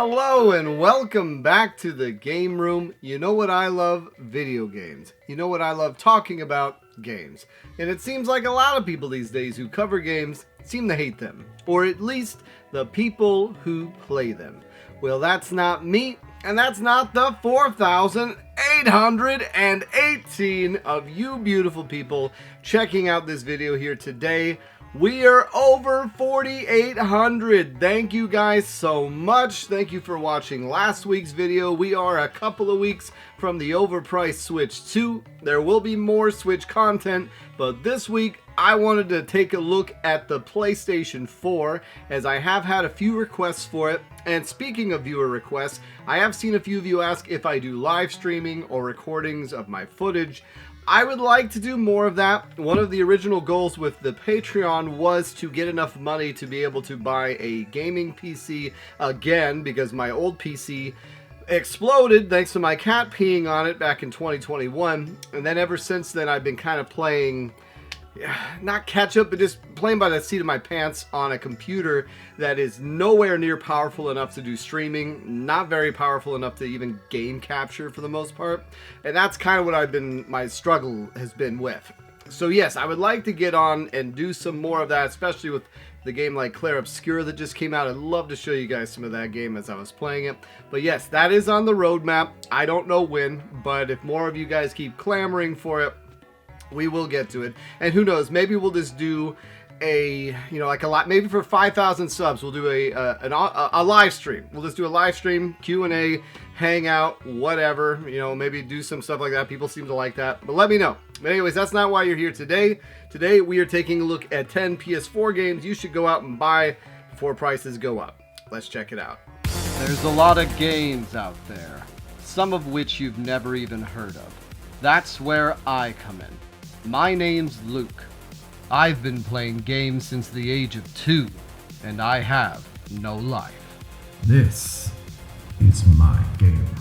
Hello and welcome back to the game room. You know what I love? Video games. You know what I love? Talking about games. And it seems like a lot of people these days who cover games seem to hate them. Or at least the people who play them. Well, that's not me, and that's not the 4,818 of you beautiful people checking out this video here today. We are over 4,800. Thank you guys so much. Thank you for watching last week's video. We are a couple of weeks from the overpriced Switch 2. There will be more Switch content, but this week I wanted to take a look at the PlayStation 4 as I have had a few requests for it. And speaking of viewer requests, I have seen a few of you ask if I do live streaming or recordings of my footage. I would like to do more of that. One of the original goals with the Patreon was to get enough money to be able to buy a gaming PC again, because my old PC exploded thanks to my cat peeing on it back in 2021. And then ever since then I've been kind of playing, not catch up, but just playing by the seat of my pants on a computer that is nowhere near powerful enough to do streaming, not very powerful enough to even game capture for the most part. And that's kind of what my struggle has been with. So yes, I would like to get on and do some more of that, especially with the game like Clair Obscur that just came out. I'd love to show you guys some of that game as I was playing it. But yes, that is on the roadmap. I don't know when, but if more of you guys keep clamoring for it, we will get to it. And who knows, maybe we'll just do a, maybe for 5,000 subs, we'll do a live stream. We'll just do a live stream, Q&A, hangout, whatever, maybe do some stuff like that. People seem to like that, but let me know. But anyways, that's not why you're here today. Today, we are taking a look at 10 PS4 games you should go out and buy before prices go up. Let's check it out. There's a lot of games out there, some of which you've never even heard of. That's where I come in. My name's Luke. I've been playing games since the age of 2, and I have no life. This is my game room.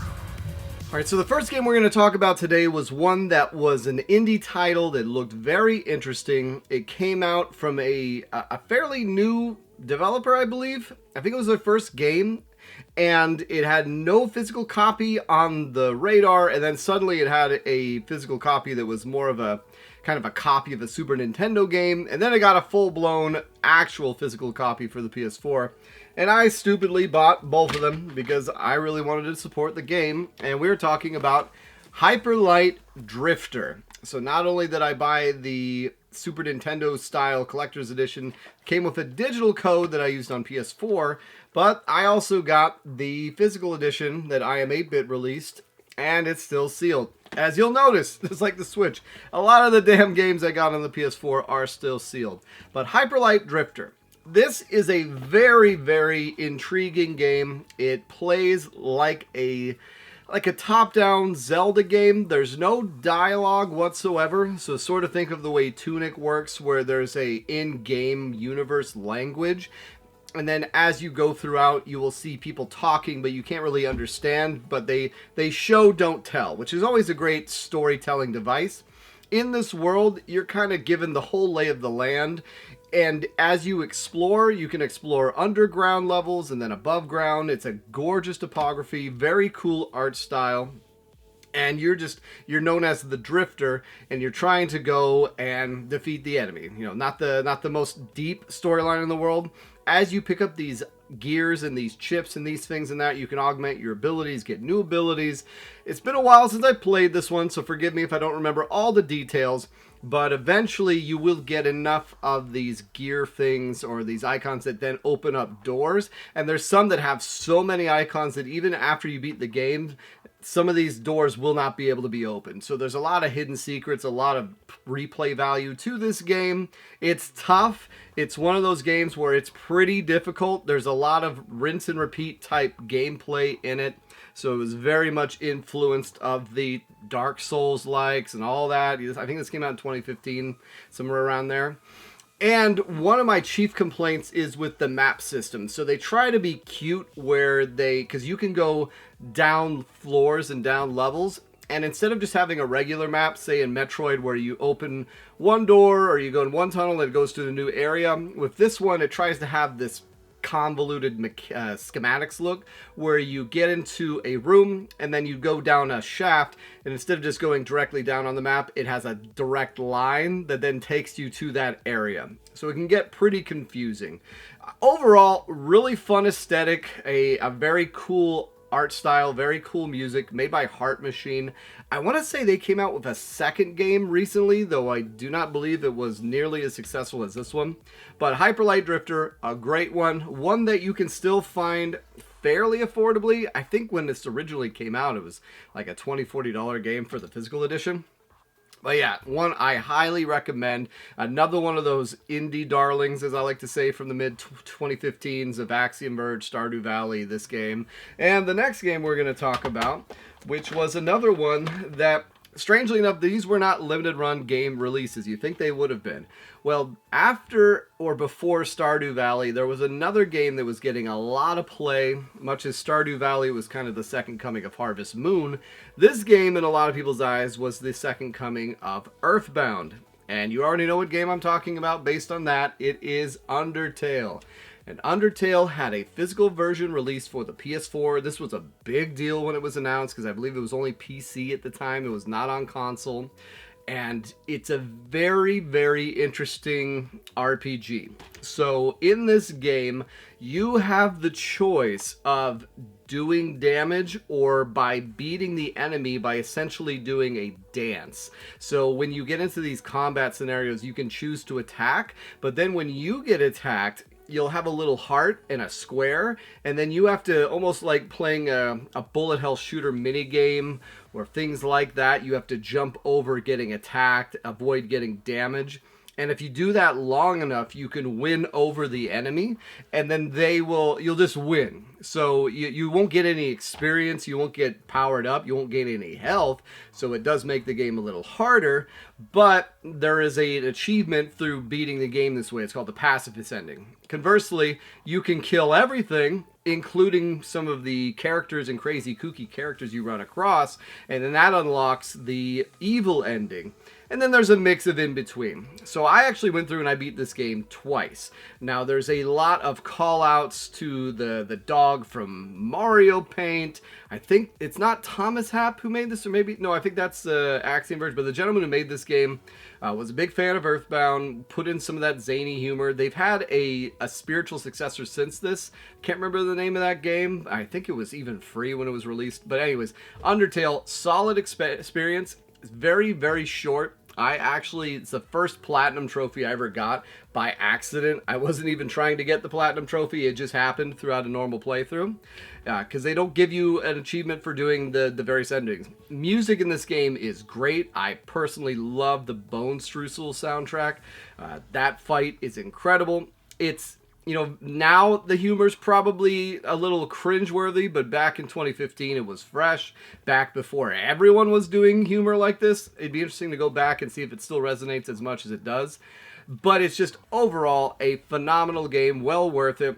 Alright, so the first game we're going to talk about today was one that was an indie title that looked very interesting. It came out from a fairly new developer, I believe. I think it was their first game. And it had no physical copy on the radar, and then suddenly it had a physical copy that was more of a kind of a copy of a Super Nintendo game, and then it got a full-blown actual physical copy for the PS4. And I stupidly bought both of them because I really wanted to support the game, and we were talking about Hyperllight Drifter. So not only did I buy the Super Nintendo style collector's edition, came with a digital code that I used on PS4, but I also got the physical edition that I Am 8-Bit released, and it's still sealed. As you'll notice, just like the Switch, a lot of the damn games I got on the PS4 are still sealed. But Hyperllight Drifter. This is a very, very intriguing game. It plays like a top-down Zelda game. There's no dialogue whatsoever, so sort of think of the way Tunic works, where there's a in-game universe language, and then as you go throughout, you will see people talking, but you can't really understand, but they show, don't tell, which is always a great storytelling device. In this world, you're kind of given the whole lay of the land, and as you explore, you can explore underground levels and then above ground. It's a gorgeous topography, very cool art style. And you're known as the Drifter, and you're trying to go and defeat the enemy. Not the most deep storyline in the world. As you pick up these gears and these chips and these things and that, you can augment your abilities, get new abilities. It's been a while since I played this one, so forgive me if I don't remember all the details. But eventually you will get enough of these gear things or these icons that then open up doors. And there's some that have so many icons that even after you beat the game, some of these doors will not be able to be opened. So there's a lot of hidden secrets, a lot of replay value to this game. It's tough. It's one of those games where it's pretty difficult. There's a lot of rinse and repeat type gameplay in it. So it was very much influenced of the Dark Souls likes and all that. I think this came out in 2015, somewhere around there. And one of my chief complaints is with the map system. So they try to be cute because you can go down floors and down levels. And instead of just having a regular map, say in Metroid, where you open one door or you go in one tunnel and it goes to a new area, with this one, it tries to have this convoluted schematics look, where you get into a room and then you go down a shaft, and instead of just going directly down on the map, it has a direct line that then takes you to that area. So it can get pretty confusing. Overall, really fun aesthetic, a very cool art style, very cool music, made by Heart Machine. I want to say they came out with a second game recently, though I do not believe it was nearly as successful as this one. But Hyperllight Drifter, a great one that you can still find fairly affordably. I think when this originally came out, it was like a $20-$40 game for the physical edition. But yeah, one I highly recommend. Another one of those indie darlings, as I like to say, from the mid-2015s of Axiom Verge, Stardew Valley, this game. And the next game we're going to talk about, which was another one that, strangely enough, these were not limited run game releases. You think they would have been. Well, after or before Stardew Valley, there was another game that was getting a lot of play, much as Stardew Valley was kind of the second coming of Harvest Moon. This game, in a lot of people's eyes, was the second coming of Earthbound. And you already know what game I'm talking about based on that. It is Undertale. And Undertale had a physical version released for the PS4. This was a big deal when it was announced because I believe it was only PC at the time. It was not on console. And it's a very, very interesting RPG. So in this game, you have the choice of doing damage or by beating the enemy by essentially doing a dance. So when you get into these combat scenarios, you can choose to attack, but then when you get attacked, you'll have a little heart and a square, and then you have to, almost like playing a bullet hell shooter mini game or things like that, you have to jump over getting attacked, avoid getting damage. And if you do that long enough, you can win over the enemy, and then you'll just win. So you won't get any experience, you won't get powered up, you won't gain any health, so it does make the game a little harder, but there is an achievement through beating the game this way. It's called the passive ascending. Conversely, you can kill everything, including some of the characters and crazy kooky characters you run across, and then that unlocks the evil ending. And then there's a mix of in between. So I actually went through and I beat this game twice. Now there's a lot of call outs to the dog from Mario Paint. I think it's not Thomas Happ who made this, or maybe, no, I think that's Axiom Verge, but the gentleman who made this game was a big fan of Earthbound, put in some of that zany humor. They've had a spiritual successor since this. Can't remember the name of that game. I think it was even free when it was released. But anyways, Undertale, solid experience. It's very, very short. It's the first platinum trophy I ever got by accident. I wasn't even trying to get the platinum trophy. It just happened throughout a normal playthrough. Because they don't give you an achievement for doing the various endings. Music in this game is great. I personally love the Bone Streusel soundtrack. That fight is incredible. It's, now the humor's probably a little cringeworthy, but back in 2015 it was fresh. Back before everyone was doing humor like this. It'd be interesting to go back and see if it still resonates as much as it does. But it's just overall a phenomenal game, well worth it.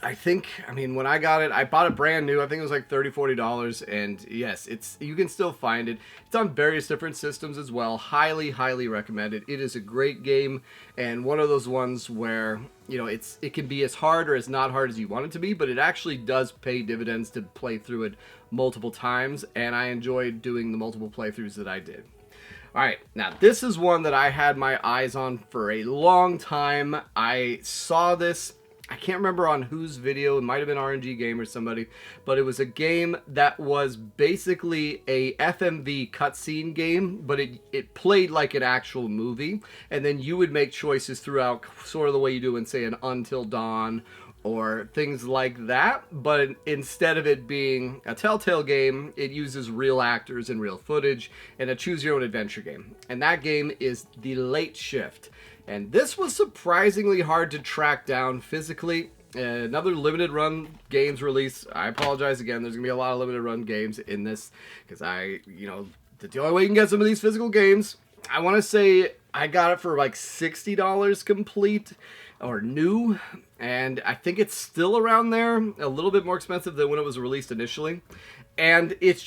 When I got it, I bought it brand new. I think it was like $30-$40, and yes, you can still find it. It's on various different systems as well. Highly, highly recommend it. It is a great game, and one of those ones where, it can be as hard or as not hard as you want it to be, but it actually does pay dividends to play through it multiple times, and I enjoyed doing the multiple playthroughs that I did. Alright, now this is one that I had my eyes on for a long time. I saw this, I can't remember on whose video, it might have been RNG Game or somebody, but it was a game that was basically a FMV cutscene game, but it played like an actual movie, and then you would make choices throughout, sort of the way you do in, say, an Until Dawn, or things like that, but instead of it being a Telltale game, it uses real actors and real footage, and a choose-your-own-adventure game. And that game is The Late Shift. And this was surprisingly hard to track down physically. Another limited run games release. I apologize again, there's going to be a lot of limited run games in this, because the only way you can get some of these physical games, I want to say I got it for like $60 complete, or new, and I think it's still around there, a little bit more expensive than when it was released initially. And it's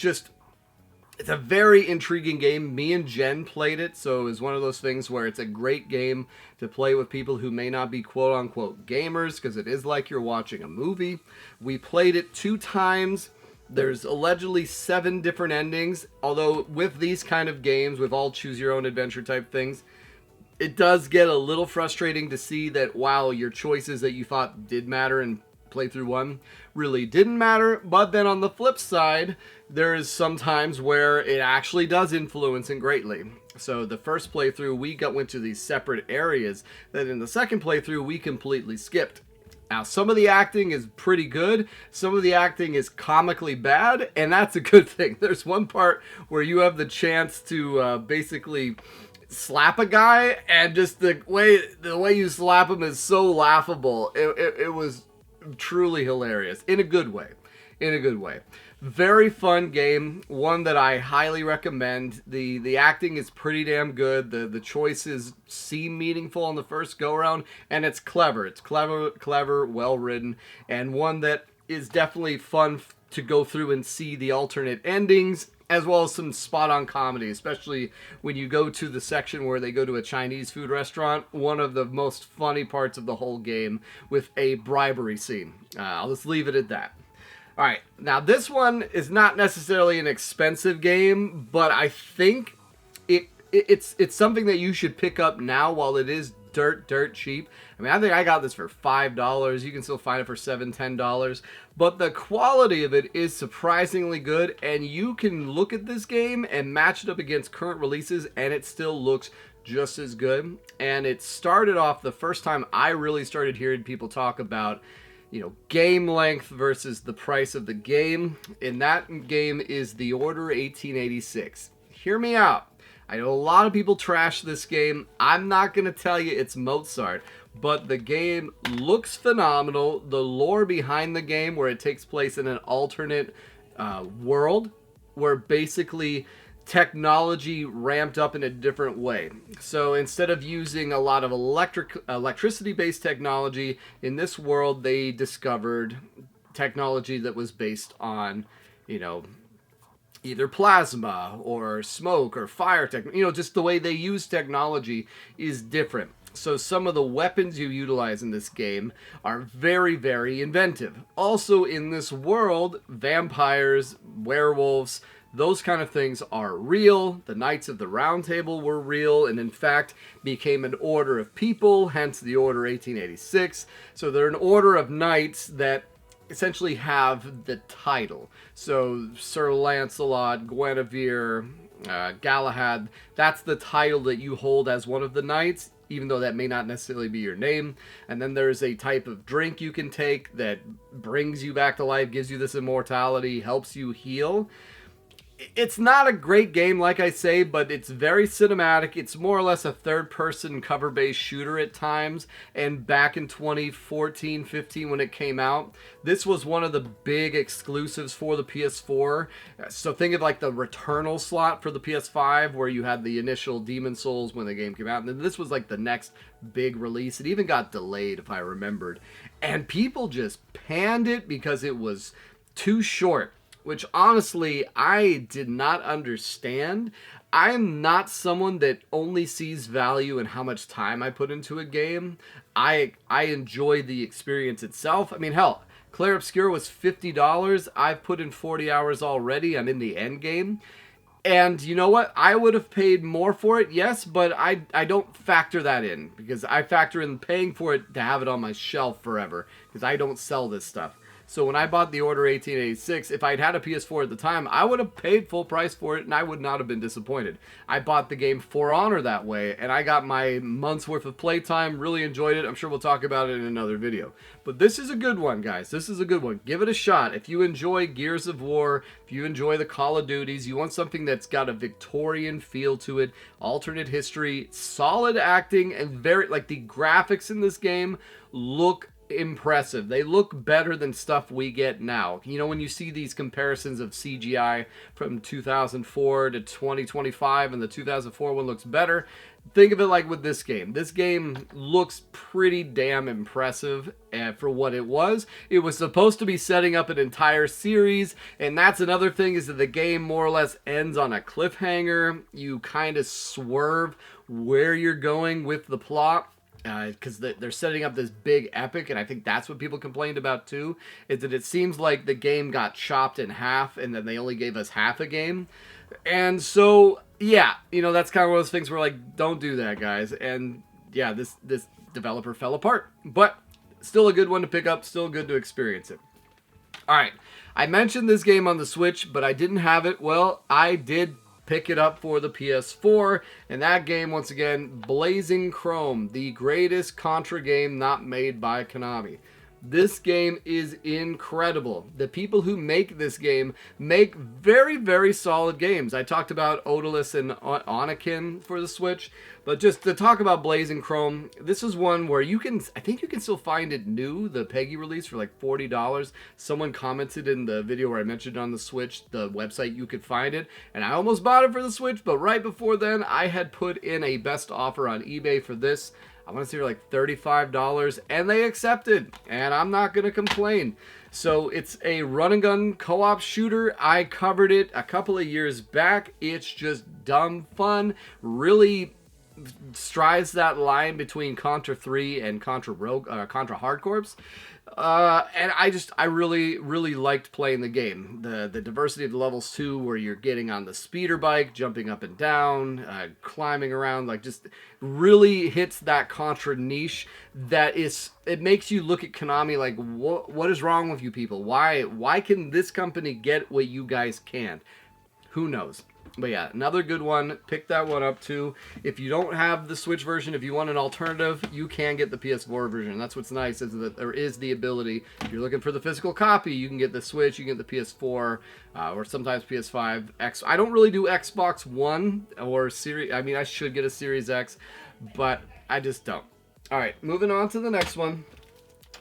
It's a very intriguing game. Me and Jen played it, so it was one of those things where it's a great game to play with people who may not be quote-unquote gamers, because it is like you're watching a movie. We played it 2 times. There's allegedly 7 different endings, although with these kind of games, with all choose-your-own-adventure type things, it does get a little frustrating to see that, wow, your choices that you thought did matter in playthrough 1 really didn't matter. But then on the flip side, there's some times where it actually does influence it greatly. So the first playthrough, we went to these separate areas that in the second playthrough, we completely skipped. Now, some of the acting is pretty good. Some of the acting is comically bad, and that's a good thing. There's one part where you have the chance to basically slap a guy, and just the way you slap him is so laughable. It was truly hilarious in a good way. Very fun game, one that I highly recommend. The acting is pretty damn good. The choices seem meaningful on the first go around, and it's clever. It's clever, well written, and one that is definitely fun to go through and see the alternate endings, as well as some spot-on comedy, especially when you go to the section where they go to a Chinese food restaurant. One of the most funny parts of the whole game with a bribery scene. I'll just leave it at that. All right, now this one is not necessarily an expensive game, but I think it's something that you should pick up now while it is dirt cheap. I mean, I think I got this for $5. You can still find it for $7, $10. But the quality of it is surprisingly good, and you can look at this game and match it up against current releases, and it still looks just as good. And it started off, the first time I really started hearing people talk about, game length versus the price of the game. And that game is The Order 1886. Hear me out. I know a lot of people trash this game. I'm not going to tell you it's Mozart, but the game looks phenomenal. The lore behind the game, where it takes place in an alternate world, where basically technology ramped up in a different way. So instead of using a lot of electricity-based technology, in this world they discovered technology that was based on, either plasma or smoke or fire just the way they use technology is different. So some of the weapons you utilize in this game are very, very inventive. Also in this world, vampires, werewolves, those kind of things are real. The Knights of the Round Table were real, and in fact became an order of people, hence the Order 1886. So they're an order of knights that essentially have the title. So Sir Lancelot, Guinevere, Galahad, that's the title that you hold as one of the knights, even though that may not necessarily be your name. And then there's a type of drink you can take that brings you back to life, gives you this immortality, helps you heal. It's not a great game, like I say, but it's very cinematic. It's more or less a third-person cover-based shooter at times. And back in 2014-15 when it came out, this was one of the big exclusives for the PS4. So think of like the Returnal slot for the PS5, where you had the initial Demon Souls when the game came out. And then this was like the next big release. It even got delayed, if I remembered. And people just panned it because it was too short, which honestly I did not understand. I'm not someone that only sees value in how much time I put into a game. I enjoy the experience itself. I mean, hell, Clair Obscur was $50. I've put in 40 hours already. I'm in the end game. And you know what? I would have paid more for it, yes, but I don't factor that in, because I factor in paying for it to have it on my shelf forever, because I don't sell this stuff. So when I bought The Order 1886, if I'd had a PS4 at the time, I would have paid full price for it, and I would not have been disappointed. I bought the game For Honor that way, and I got my month's worth of playtime, really enjoyed it. I'm sure we'll talk about it in another video. But this is a good one, guys. This is a good one. Give it a shot. If you enjoy Gears of War, if you enjoy the Call of Duties, you want something that's got a Victorian feel to it, alternate history, solid acting, and the graphics in this game look impressive. They look better than stuff we get now. You know, when you see these comparisons of CGI from 2004 to 2025 and the 2004 one looks better, think of it like with this game. This game looks pretty damn impressive for what it was. It was supposed to be setting up an entire series, and that's another thing, is that the game more or less ends on a cliffhanger. You kind of swerve where you're going with the plot, because they're setting up this big epic, and I think that's what people complained about too, is that it seems like the game got chopped in half and then they only gave us half a game. And so, yeah, you know, that's kind of one of those things where, like, don't do that, guys. And yeah, this developer fell apart, but still a good one to pick up, still good to experience it. All right, I mentioned this game on the Switch, but I didn't have it. Well, I did pick it up for the PS4, and that game, once again, Blazing Chrome, the greatest Contra game not made by Konami. This game is incredible. The people who make this game make very, very solid games. I talked about Odalus and Anakin for the Switch, but just to talk about Blazing Chrome, this is one where I think you can still find it new, the PEGI release, for like $40. Someone commented in the video where I mentioned on the Switch, the website you could find it, and I almost bought it for the Switch, but right before then, I had put in a best offer on eBay for this. I want to say like $35, and they accepted, and I'm not going to complain. So it's a run and gun co-op shooter. I covered it a couple of years back. It's just dumb fun. Really strides that line between Contra 3 and Contra Hard Corps. And I really, really liked playing the game. The diversity of the levels too, where you're getting on the speeder bike, jumping up and down, climbing around, like, just really hits that Contra niche. It makes you look at Konami like, what is wrong with you people? Why can this company get what you guys can't? Who knows? But yeah, another good one. Pick that one up too. If you don't have the Switch version, if you want an alternative, you can get the PS4 version. That's what's nice, is that there is the ability. If you're looking for the physical copy, you can get the Switch, you can get the PS4, or sometimes PS5. I don't really do Xbox One or Series. I mean, I should get a Series X, but I just don't. All right, moving on to the next one.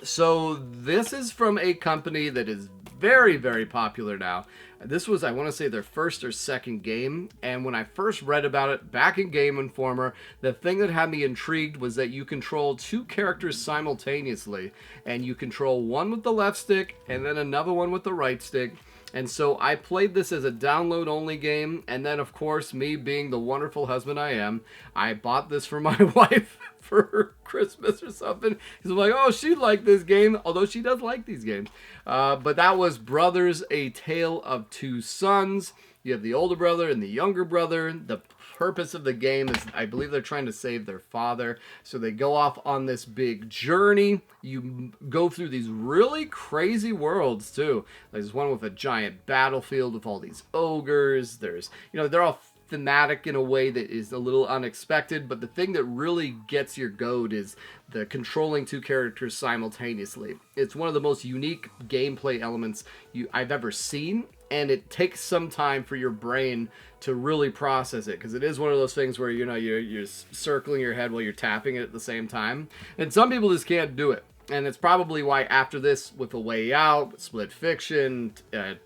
So this is from a company that is very, very popular now. This was, I want to say, their first or second game, and when I first read about it back in Game Informer, the thing that had me intrigued was that you control two characters simultaneously, and you control one with the left stick and then another one with the right stick. And so I played this as a download-only game, and then, of course, me being the wonderful husband I am, I bought this for my wife for her Christmas or something. He's like, oh, she'd like this game, although she does like these games. But that was Brothers, A Tale of Two Sons. You have the older brother and the younger brother. The purpose of the game is, I believe they're trying to save their father. So they go off on this big journey. You go through these really crazy worlds too. There's one with a giant battlefield with all these ogres. There's, they're all thematic in a way that is a little unexpected, but the thing that really gets your goat is the controlling two characters simultaneously. It's one of the most unique gameplay elements I've ever seen, and it takes some time for your brain to really process it, because it is one of those things where you're circling your head while you're tapping it at the same time, and some people just can't do it. And it's probably why after this, with A Way Out, Split Fiction,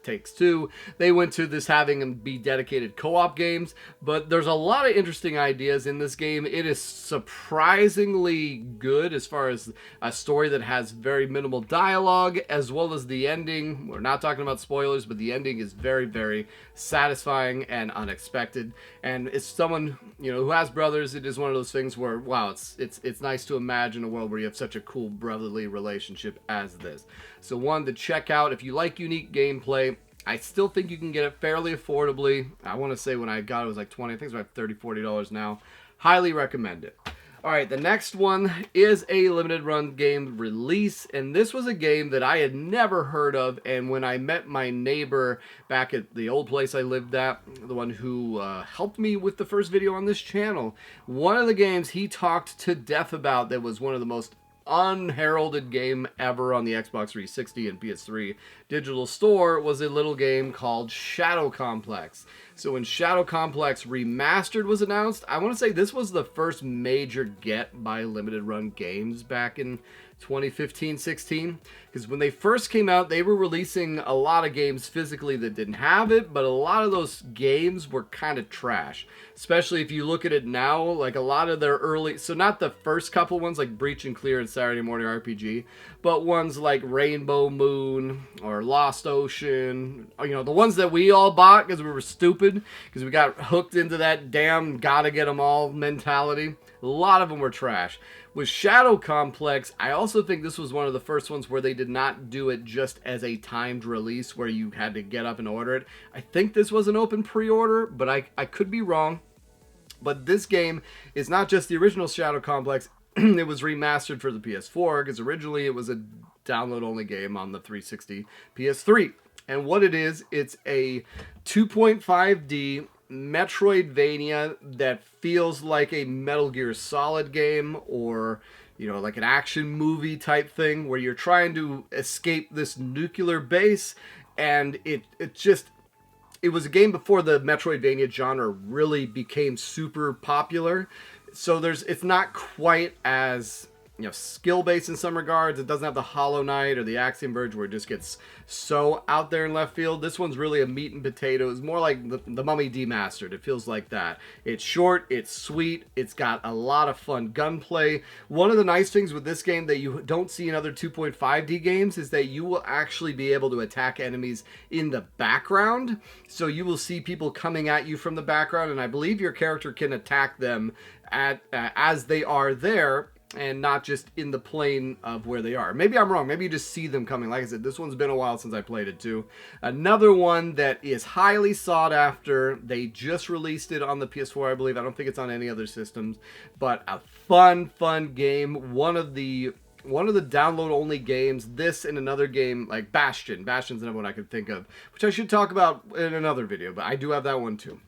Takes Two, they went to this having them be dedicated co-op games. But there's a lot of interesting ideas in this game. It is surprisingly good as far as a story that has very minimal dialogue, as well as the ending. We're not talking about spoilers, but the ending is very, very satisfying and unexpected. And it's someone, who has brothers. It is one of those things where, wow, it's nice to imagine a world where you have such a cool brotherly relationship as this. So one to check out if you like unique gameplay. I still think you can get it fairly affordably. I want to say when I got it was like 20, I think it's about $30-$40 now. Highly recommend it. All right, the next one is a limited run game release, and this was a game that I had never heard of, and when I met my neighbor back at the old place I lived at, the one who helped me with the first video on this channel, one of the games he talked to death about that was one of the most unheralded game ever on the Xbox 360 and PS3 digital store was a little game called Shadow Complex. So when Shadow Complex Remastered was announced, I want to say this was the first major get by Limited Run Games back in 2015-16, because when they first came out, they were releasing a lot of games physically that didn't have it, but a lot of those games were kind of trash. Especially if you look at it now, like a lot of their early, so not the first couple ones like Breach and Clear and Saturday Morning RPG, but ones like Rainbow Moon or Lost Ocean, you know, the ones that we all bought because we were stupid, because we got hooked into that damn gotta get them all mentality. A lot of them were trash. With Shadow Complex, I also think this was one of the first ones where they did not do it just as a timed release where you had to get up and order it. I think this was an open pre-order, but I could be wrong. But this game is not just the original Shadow Complex. It was remastered for the PS4, because originally it was a download-only game on the 360 PS3. And what it is, it's a 2.5D Metroidvania that feels like a Metal Gear Solid game, or, you know, like an action movie type thing where you're trying to escape this nuclear base, and it was a game before the Metroidvania genre really became super popular. So it's not quite as, you know, skill-based in some regards. It doesn't have the Hollow Knight or the Axiom Verge where it just gets so out there in left field. This one's really a meat and potatoes, more like the Mummy Demastered. It feels like that. It's short, it's sweet, it's got a lot of fun gunplay. One of the nice things with this game that you don't see in other 2.5D games is that you will actually be able to attack enemies in the background. So you will see people coming at you from the background, and I believe your character can attack them as they are there, and not just in the plane of where they are. Maybe I'm wrong. Maybe you just see them coming. Like I said, this one's been a while since I played it too. Another one that is highly sought after. They just released it on the PS4, I believe. I don't think it's on any other systems, but a fun game. One of the download-only games. This and another game like Bastion. Bastion's another one I could think of, which I should talk about in another video, but I do have that one too.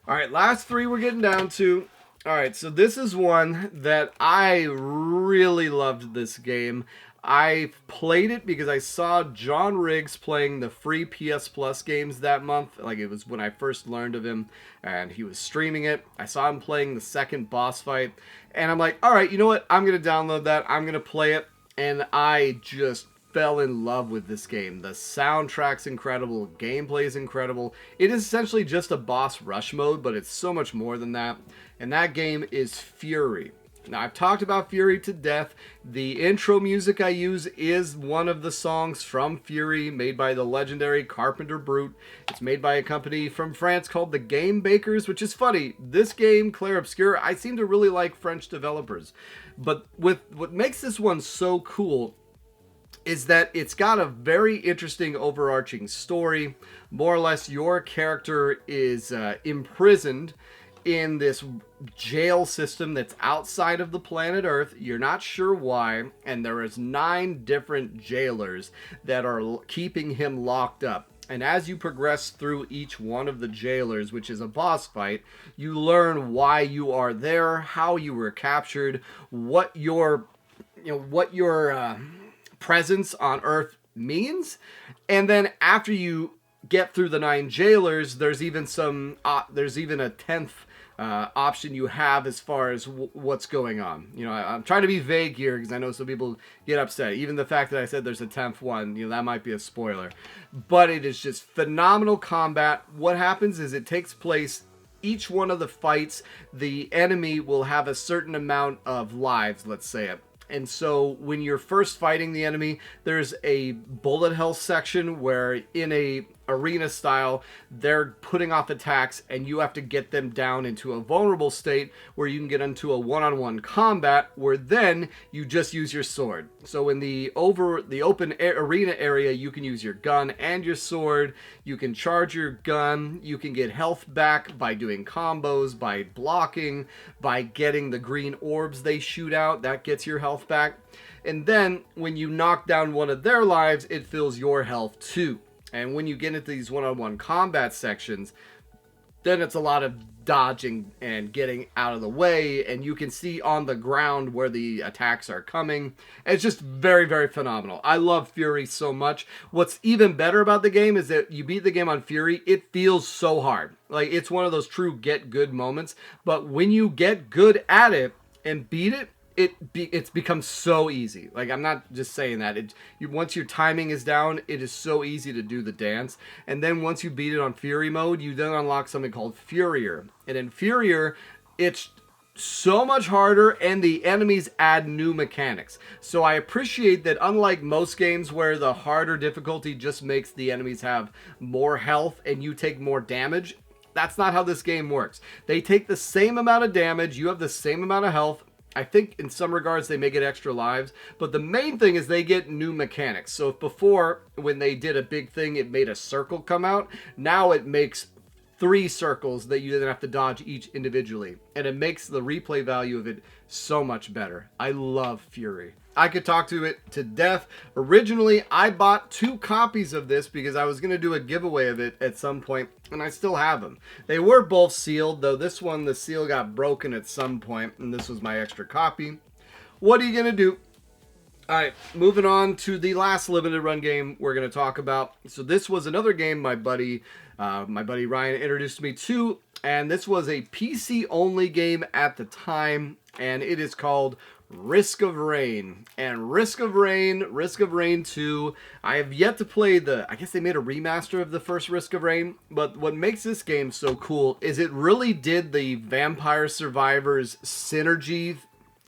All right, last three we're getting down to. All right, so this is one that I really loved this game. I played it because I saw John Riggs playing the free PS Plus games that month. Like, it was when I first learned of him, and he was streaming it. I saw him playing the second boss fight, and I'm like, all right, you know what? I'm going to download that. I'm going to play it, and I just fell in love with this game. The soundtrack's incredible, gameplay's incredible. It is essentially just a boss rush mode, but it's so much more than that. And that game is Fury. Now, I've talked about Fury to death. The intro music I use is one of the songs from Fury, made by the legendary Carpenter Brute. It's made by a company from France called The Game Bakers, which is funny. This game, Clair Obscur, I seem to really like French developers. But what makes this one so cool is that it's got a very interesting overarching story. More or less, your character is imprisoned in this jail system that's outside of the planet Earth. You're not sure why, and there is 9 different jailers that are keeping him locked up. And as you progress through each one of the jailers, which is a boss fight, you learn why you are there, how you were captured, what your presence on Earth means. And then after you get through the 9 jailers, there's even a 10th option you have as far as what's going on. You know, I'm trying to be vague here because I know some people get upset. Even the fact that I said there's a 10th one, you know, that might be a spoiler. But it is just phenomenal combat. What happens is it takes place, each one of the fights, the enemy will have a certain amount of lives, let's say it. And so when you're first fighting the enemy, there's a bullet hell section where in a arena style, they're putting off attacks and you have to get them down into a vulnerable state where you can get into a one-on-one combat where then you just use your sword. So in the open arena area, you can use your gun and your sword. You can charge your gun. You can get health back by doing combos, by blocking, by getting the green orbs they shoot out. That gets your health back. And then when you knock down one of their lives, it fills your health too. And when you get into these one-on-one combat sections, then it's a lot of dodging and getting out of the way, and you can see on the ground where the attacks are coming. It's just very, very phenomenal. I love Fury so much. What's even better about the game is that you beat the game on Fury, it feels so hard. Like, it's one of those true get good moments, but when you get good at it and beat it, it's become so easy. Like, I'm not just saying that. Once your timing is down, it is so easy to do the dance. And then once you beat it on Fury mode, you then unlock something called Furier. And in Furier, it's so much harder, and the enemies add new mechanics. So I appreciate that, unlike most games where the harder difficulty just makes the enemies have more health and you take more damage, that's not how this game works. They take the same amount of damage, you have the same amount of health. I think in some regards they may get extra lives, but the main thing is they get new mechanics. So if before, when they did a big thing, it made a circle come out, now it makes 3 circles that you then have to dodge each individually. And it makes the replay value of it so much better. I love Fury. I could talk to it to death. Originally, I bought 2 copies of this because I was going to do a giveaway of it at some point, and I still have them. They were both sealed, though this one, the seal got broken at some point, and this was my extra copy. What are you going to do? Alright, moving on to the last limited run game we're going to talk about. So this was another game my buddy Ryan introduced me to, and this was a PC-only game at the time, and it is called Risk of Rain. And Risk of Rain 2, I have yet to play I guess they made a remaster of the first Risk of Rain, but what makes this game so cool is it really did the Vampire Survivors synergy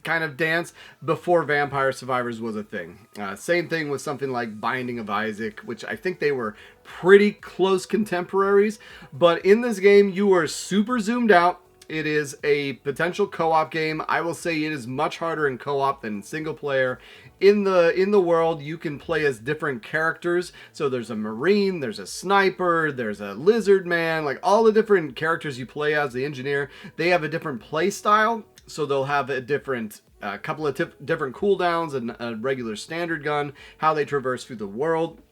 kind of dance before Vampire Survivors was a thing. Same thing with something like Binding of Isaac, which I think they were pretty close contemporaries, but in this game you are super zoomed out. It is a potential co-op game. I will say it is much harder in co-op than single player. In the world, you can play as different characters. So there's a Marine, there's a Sniper, there's a Lizard Man, like all the different characters you play as, the Engineer, they have a different play style. So they'll have a different couple of different cooldowns and a regular standard gun, how they traverse through the world.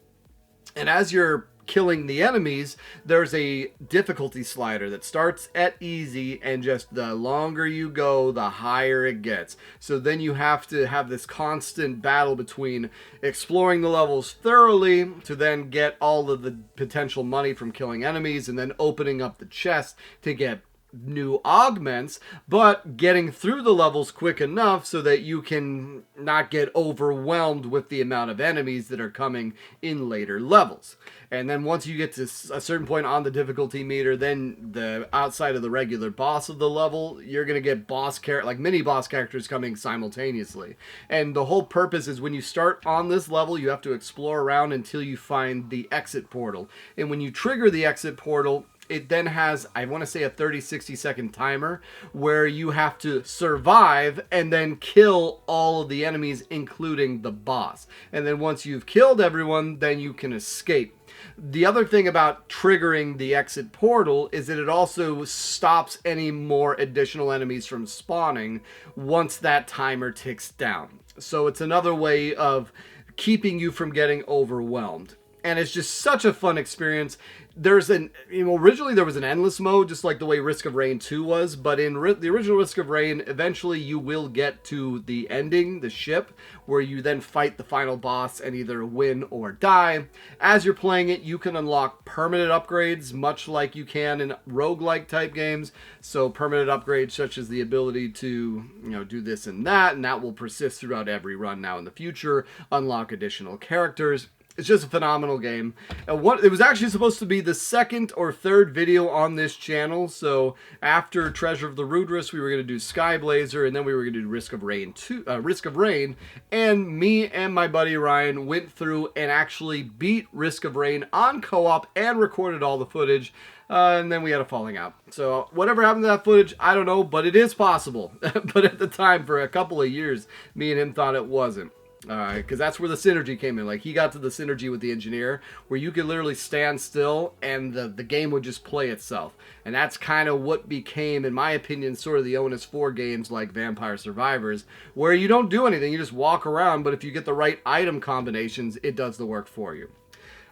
And as you're killing the enemies, there's a difficulty slider that starts at easy, and just the longer you go, the higher it gets. So then you have to have this constant battle between exploring the levels thoroughly to then get all of the potential money from killing enemies, and then opening up the chest to get new augments, but getting through the levels quick enough so that you can not get overwhelmed with the amount of enemies that are coming in later levels. And then once you get to a certain point on the difficulty meter, then the outside of the regular boss of the level, you're going to get mini boss characters coming simultaneously. And the whole purpose is when you start on this level, you have to explore around until you find the exit portal. And when you trigger the exit portal, it then has, I want to say, a 30-60 second timer where you have to survive and then kill all of the enemies, including the boss. And then once you've killed everyone, then you can escape. The other thing about triggering the exit portal is that it also stops any more additional enemies from spawning once that timer ticks down. So it's another way of keeping you from getting overwhelmed. And it's just such a fun experience. Originally there was an endless mode, just like the way Risk of Rain 2 was, but in the original Risk of Rain, eventually you will get to the ending, the ship, where you then fight the final boss and either win or die. As you're playing it, you can unlock permanent upgrades, much like you can in roguelike type games. So permanent upgrades such as the ability to, do this and that will persist throughout every run now in the future, unlock additional characters. It's just a phenomenal game. It was actually supposed to be the second or third video on this channel. So after Treasure of the Rudress, we were going to do Skyblazer, and then we were going to do Risk of Rain. And me and my buddy Ryan went through and actually beat Risk of Rain on co-op and recorded all the footage. And then we had a falling out. So whatever happened to that footage, I don't know, but it is possible. But at the time, for a couple of years, me and him thought it wasn't. Because that's where the synergy came in. Like, he got to the synergy with the Engineer, where you could literally stand still and the game would just play itself. And that's kind of what became, in my opinion, sort of the onus for games like Vampire Survivors, where you don't do anything, you just walk around, but if you get the right item combinations, it does the work for you.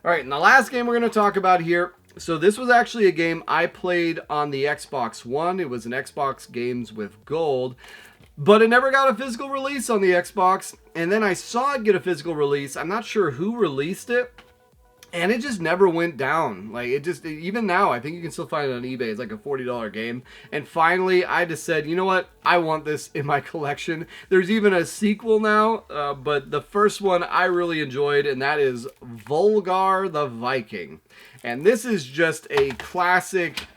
Alright, and the last game we're going to talk about here, so this was actually a game I played on the Xbox One. It was an Xbox Games with Gold. But it never got a physical release on the Xbox, and then I saw it get a physical release. I'm not sure who released it, And it just never went down. Like, even now, I think you can still find it on eBay. It's like a $40 game. And finally, I just said, you know what? I want this in my collection. There's even a sequel now, but the first one I really enjoyed, and that is Vulgar the Viking. And this is just a classic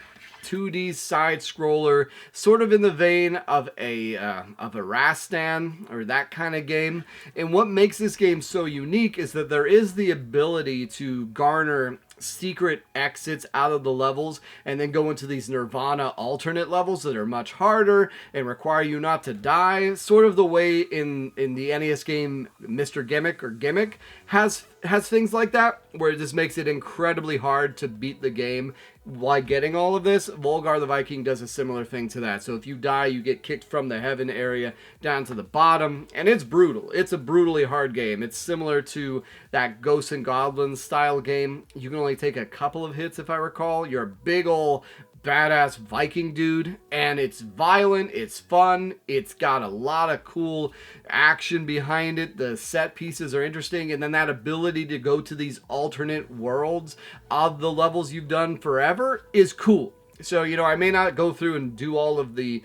2D side scroller, sort of in the vein of a Rastan or that kind of game. And what makes this game so unique is that there is the ability to garner secret exits out of the levels and then go into these Nirvana alternate levels that are much harder and require you not to die, sort of the way in the NES game Mr. Gimmick has things like that, where it just makes it incredibly hard to beat the game while getting all of this. Vulgar the Viking does a similar thing to that. So if you die, you get kicked from the heaven area down to the bottom, and it's brutal. It's a brutally hard game. It's similar to that Ghosts and Goblins style game. You can only take a couple of hits, if I recall. You're a big ol' badass Viking dude, and it's violent, it's fun, it's got a lot of cool action behind it, the set pieces are interesting, and then that ability to go to these alternate worlds of the levels you've done forever is cool. So, I may not go through and do all of the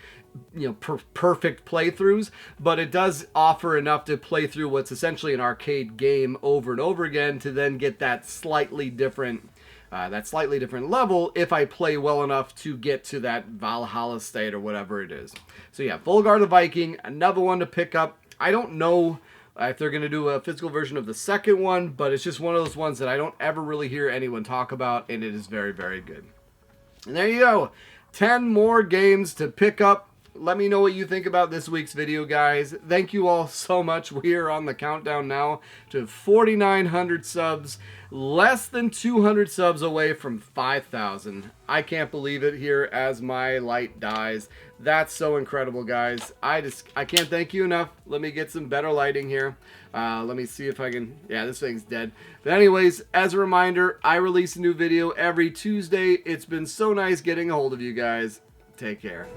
perfect playthroughs, but it does offer enough to play through what's essentially an arcade game over and over again to then get that slightly different level if I play well enough to get to that Valhalla state or whatever it is. So yeah, Vulgar the Viking, another one to pick up. I don't know if they're going to do a physical version of the second one, but it's just one of those ones that I don't ever really hear anyone talk about, and it is very, very good. And there you go. 10 more games to pick up. Let me know what you think about this week's video, guys. Thank you all so much. We are on the countdown now to 4,900 subs. Less than 200 subs away from 5,000. I can't believe it here as my light dies. That's so incredible, guys. I can't thank you enough. Let me get some better lighting here. Let me see if I can... Yeah, this thing's dead. But anyways, as a reminder, I release a new video every Tuesday. It's been so nice getting a hold of you guys. Take care.